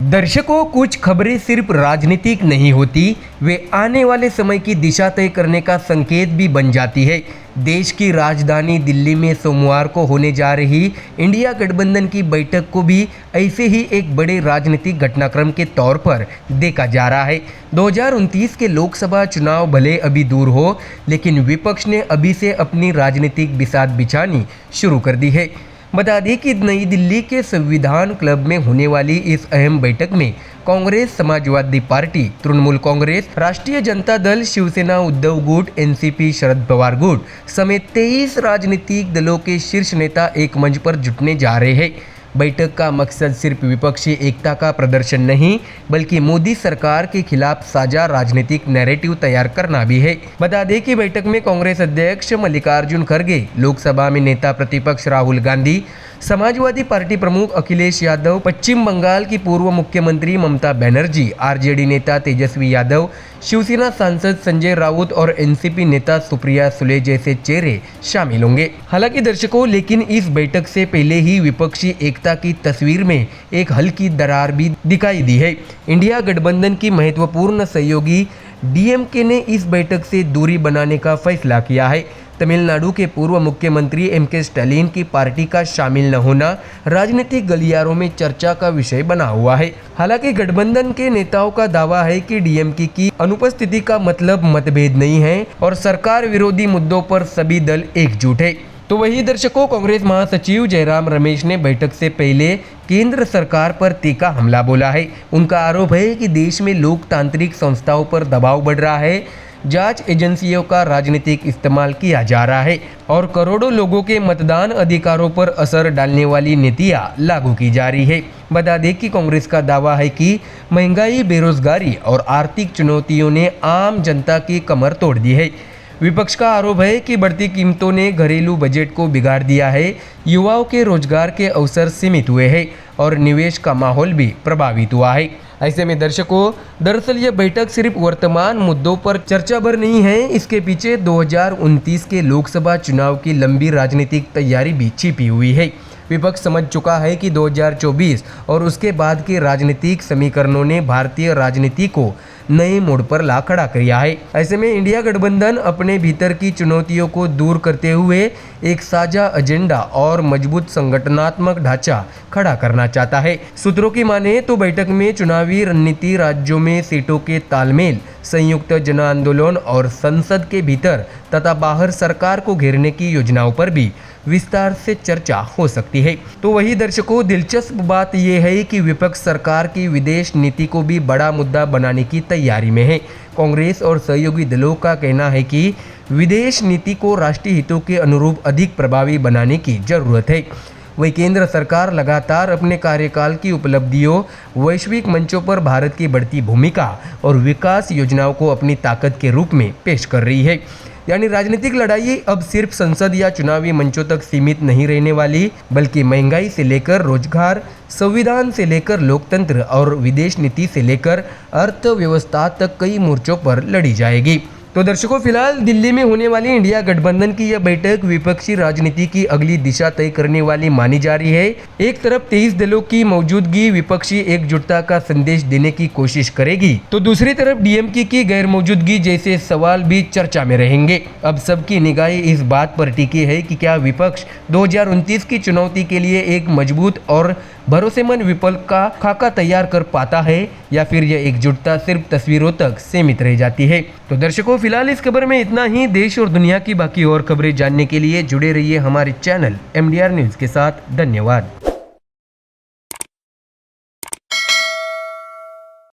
दर्शकों, कुछ खबरें सिर्फ राजनीतिक नहीं होती, वे आने वाले समय की दिशा तय करने का संकेत भी बन जाती है। देश की राजधानी दिल्ली में सोमवार को होने जा रही इंडिया गठबंधन की बैठक को भी ऐसे ही एक बड़े राजनीतिक घटनाक्रम के तौर पर देखा जा रहा है। 2029 के लोकसभा चुनाव भले अभी दूर हो, लेकिन विपक्ष ने अभी से अपनी राजनीतिक बिसात बिछानी शुरू कर दी है। बता दें कि नई दिल्ली के संविधान क्लब में होने वाली इस अहम बैठक में कांग्रेस, समाजवादी पार्टी, तृणमूल कांग्रेस, राष्ट्रीय जनता दल, शिवसेना, उद्धव गुट, एनसीपी, शरद पवार गुट समेत 23 राजनीतिक दलों के शीर्ष नेता एक मंच पर जुटने जा रहे हैं। बैठक का मकसद सिर्फ विपक्षी एकता का प्रदर्शन नहीं, बल्कि मोदी सरकार के खिलाफ साझा राजनीतिक नैरेटिव तैयार करना भी है। बता दें कि बैठक में कांग्रेस अध्यक्ष मल्लिकार्जुन खड़गे, लोकसभा में नेता प्रतिपक्ष राहुल गांधी, समाजवादी पार्टी प्रमुख अखिलेश यादव, पश्चिम बंगाल की पूर्व मुख्यमंत्री ममता बनर्जी, आरजेडी नेता तेजस्वी यादव, शिवसेना सांसद संजय राउत और एनसीपी नेता सुप्रिया सुले जैसे चेहरे शामिल होंगे। हालांकि दर्शकों, लेकिन इस बैठक से पहले ही विपक्षी एकता की तस्वीर में एक हल्की दरार भी दिखाई दी है। इंडिया गठबंधन की महत्वपूर्ण सहयोगी डीएमके ने इस बैठक से दूरी बनाने का फैसला किया है। तमिलनाडु के पूर्व मुख्यमंत्री एमके स्टालिन की पार्टी का शामिल न होना राजनीतिक गलियारों में चर्चा का विषय बना हुआ है। हालांकि गठबंधन के नेताओं का दावा है कि डीएमके की अनुपस्थिति का मतलब मतभेद नहीं है और सरकार विरोधी मुद्दों पर सभी दल एकजुट है। तो वही दर्शकों, कांग्रेस महासचिव जयराम रमेश ने बैठक से पहले केंद्र सरकार पर तीखा हमला बोला है। उनका आरोप है कि देश में लोकतांत्रिक संस्थाओं पर दबाव बढ़ रहा है, जांच एजेंसियों का राजनीतिक इस्तेमाल किया जा रहा है और करोड़ों लोगों के मतदान अधिकारों पर असर डालने वाली नीतियां लागू की जा रही है। बता दें कि कांग्रेस का दावा है कि महंगाई, बेरोजगारी और आर्थिक चुनौतियों ने आम जनता की कमर तोड़ दी है। विपक्ष का आरोप है कि बढ़ती कीमतों ने घरेलू बजट को बिगाड़ दिया है, युवाओं के रोजगार के अवसर सीमित हुए हैं और निवेश का माहौल भी प्रभावित हुआ है। ऐसे में दर्शकों, दरअसल यह बैठक सिर्फ वर्तमान मुद्दों पर चर्चा भर नहीं है, इसके पीछे 2029 के लोकसभा चुनाव की लंबी राजनीतिक तैयारी भी छिपी हुई है। विपक्ष समझ चुका है कि 2024 और उसके बाद के राजनीतिक समीकरणों ने भारतीय राजनीति को नए मोड़ पर ला खड़ा किया है। ऐसे में इंडिया गठबंधन अपने भीतर की चुनौतियों को दूर करते हुए एक साझा एजेंडा और मजबूत संगठनात्मक ढांचा खड़ा करना चाहता है। सूत्रों की माने तो बैठक में चुनावी रणनीति, राज्यों में सीटों के तालमेल, संयुक्त जन आंदोलन और संसद के भीतर तथा बाहर सरकार को घेरने की योजनाओं पर भी विस्तार से चर्चा हो सकती है। तो वही दर्शकों, दिलचस्प बात यह है कि विपक्ष सरकार की विदेश नीति को भी बड़ा मुद्दा बनाने की तैयारी में है। कांग्रेस और सहयोगी दलों का कहना है कि विदेश नीति को राष्ट्रीय हितों के अनुरूप अधिक प्रभावी बनाने की जरूरत है। वही केंद्र सरकार लगातार अपने कार्यकाल की उपलब्धियों, वैश्विक मंचों पर भारत की बढ़ती भूमिका और विकास योजनाओं को अपनी ताकत के रूप में पेश कर रही है। यानी राजनीतिक लड़ाई अब सिर्फ संसद या चुनावी मंचों तक सीमित नहीं रहने वाली, बल्कि महंगाई से लेकर रोजगार, संविधान से लेकर लोकतंत्र और विदेश नीति से लेकर अर्थव्यवस्था तक कई मोर्चों पर लड़ी जाएगी। तो दर्शकों, फिलहाल दिल्ली में होने वाली इंडिया गठबंधन की यह बैठक विपक्षी राजनीति की अगली दिशा तय करने वाली मानी जा रही है। एक तरफ 23 दलों की मौजूदगी विपक्षी एकजुटता का संदेश देने की कोशिश करेगी, तो दूसरी तरफ डीएमके की गैर मौजूदगी जैसे सवाल भी चर्चा में रहेंगे। अब सबकी निगाहें इस बात पर टिकी है कि क्या विपक्ष 2029 की चुनौती के लिए एक मजबूत और भरोसेमंद विकल्प का खाका तैयार कर पाता है, या फिर यह एकजुटता सिर्फ तस्वीरों तक सीमित रह जाती है। तो दर्शकों, फिलहाल इस खबर में इतना ही। देश और दुनिया की बाकी और खबरें जानने के लिए जुड़े रहिए हमारे चैनल MDR न्यूज़ के साथ। धन्यवाद।